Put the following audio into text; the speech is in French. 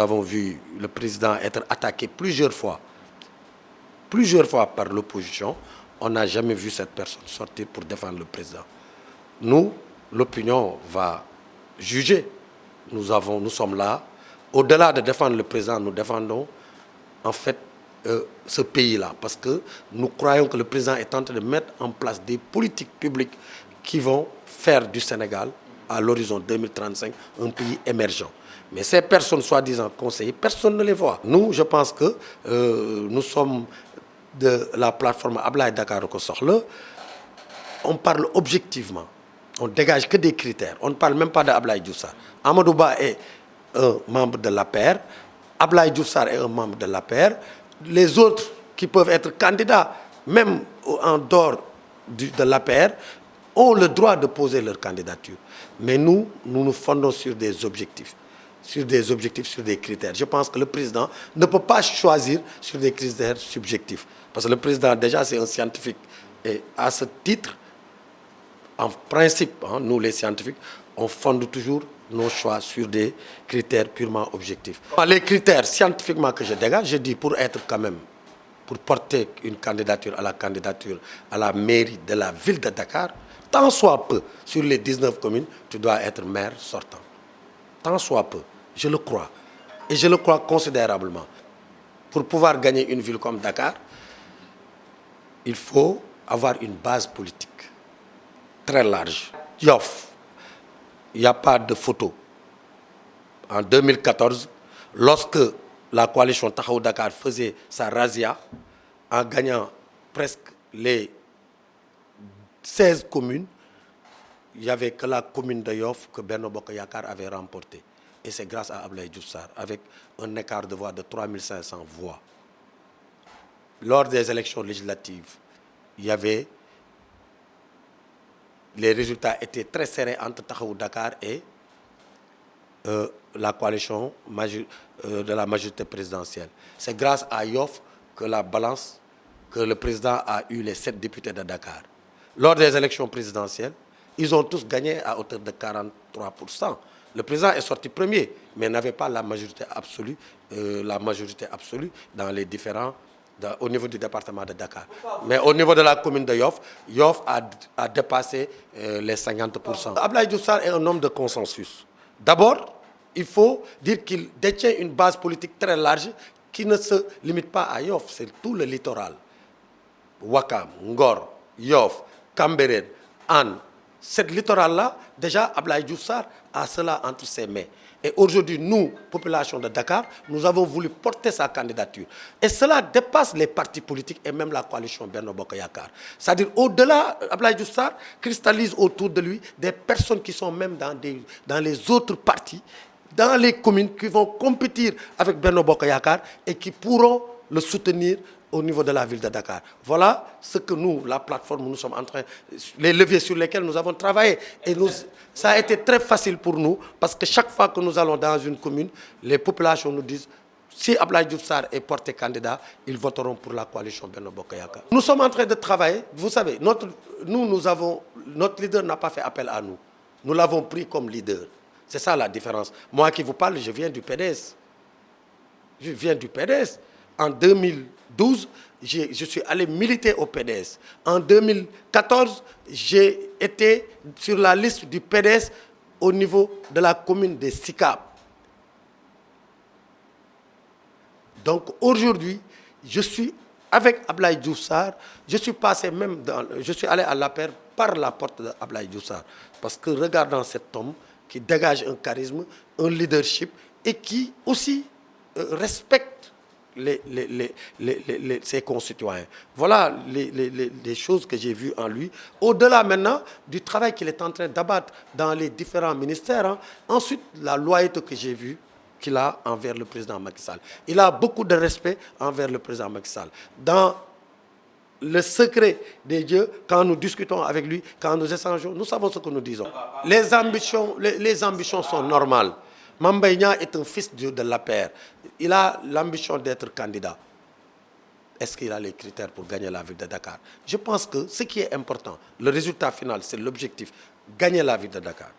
avons vu le président être attaqué plusieurs fois par l'opposition. On n'a jamais vu cette personne sortir pour défendre le président. Nous, l'opinion va juger. Nous sommes là. Au-delà de défendre le président, nous défendons en fait ce pays-là. Parce que nous croyons que le président est en train de mettre en place des politiques publiques qui vont faire du Sénégal, à l'horizon 2035, un pays émergent. Mais ces personnes soi-disant conseillers, personne ne les voit. Nous, je pense que nous sommes de la plateforme Ablaye Dakar Ko Soxla. On parle objectivement. On ne dégage que des critères. On ne parle même pas d'Ablaye Diouf Sarr. Amadou Ba est un membre de l'APR. Ablaye Diouf Sarr est un membre de l'APR. Les autres qui peuvent être candidats, même en dehors de l'APR, ont le droit de poser leur candidature. Mais nous nous fondons sur des objectifs. Sur des critères. Je pense que le président ne peut pas choisir sur des critères subjectifs. Parce que le président, déjà, c'est un scientifique. Et à ce titre, en principe, nous les scientifiques, on fonde toujours nos choix sur des critères purement objectifs. Les critères scientifiquement que je dégage, je dis pour être quand même, pour porter une candidature à la mairie de la ville de Dakar, tant soit peu, sur les 19 communes, tu dois être maire sortant. Tant soit peu, je le crois. Et je le crois considérablement. Pour pouvoir gagner une ville comme Dakar, il faut avoir une base politique très large. Yoff, il n'y a pas de photo. En 2014, lorsque la coalition Taxawu Dakar faisait sa razzia, en gagnant presque les 16 communes, il n'y avait que la commune de Yoff que Benno Bokk Yakaar avait remportée. Et c'est grâce à Ablaye Diouf Sarr, avec un écart de voix de 3500 voix. Lors des élections législatives, les résultats étaient très serrés entre Taxawu Dakar et la coalition de la majorité présidentielle. C'est grâce à Yoff que le président a eu les 7 députés de Dakar. Lors des élections présidentielles, ils ont tous gagné à hauteur de 43%. Le président est sorti premier, mais n'avait pas la majorité absolue dans les différents, au niveau du département de Dakar. Mais au niveau de la commune de Yoff, Yoff a dépassé les 50%. Ablaye Diouf Sarr est un homme de consensus. D'abord, il faut dire qu'il détient une base politique très large qui ne se limite pas à Yoff, c'est tout le littoral. Ouakam, Ngor, Yoff, Cambérène, Hann. Cette littoral-là, déjà, Ablaye Diouf Sarr a cela entre ses mains. Et aujourd'hui, nous, population de Dakar, nous avons voulu porter sa candidature. Et cela dépasse les partis politiques et même la coalition Benno Bokk Yakaar. C'est-à-dire, au-delà, Ablaye Diouf Sarr cristallise autour de lui des personnes qui sont même dans les autres partis, dans les communes qui vont compétir avec Benno Bokk Yakaar et qui pourront le soutenir au niveau de la ville de Dakar. Voilà ce que nous, la plateforme, nous sommes en train, les leviers sur lesquels nous avons travaillé. Et ça a été très facile pour nous parce que chaque fois que nous allons dans une commune, les populations nous disent si Ablaye Diouf Sarr est porté candidat, ils voteront pour la coalition Benno Bokk Yakaar. Nous sommes en train de travailler. Vous savez, notre leader n'a pas fait appel à nous. Nous l'avons pris comme leader. C'est ça la différence. Moi qui vous parle, je viens du PDS. Je viens du PDS. En 2012, je suis allé militer au PDS. En 2014, j'ai été sur la liste du PDS au niveau de la commune de Sicap. Donc aujourd'hui, je suis avec Ablaye Diouf Sarr, je suis allé à l'APR par la porte d'Ablaye Diouf Sarr. Parce que regardant cet homme qui dégage un charisme, un leadership et qui aussi respecte ses concitoyens. Voilà les choses que j'ai vues en lui. Au-delà maintenant du travail qu'il est en train d'abattre dans les différents ministères. Ensuite, la loyauté que j'ai vue qu'il a envers le président Macky Sall. Il a beaucoup de respect envers le président Macky Sall. Dans le secret des dieux, quand nous discutons avec lui, quand nous échangeons, nous savons ce que nous disons. Les ambitions sont normales. Mame Mbaye Niang est un fils de l'APR. Il a l'ambition d'être candidat. Est-ce qu'il a les critères pour gagner la ville de Dakar? Je pense que ce qui est important, le résultat final, c'est l'objectif, gagner la ville de Dakar.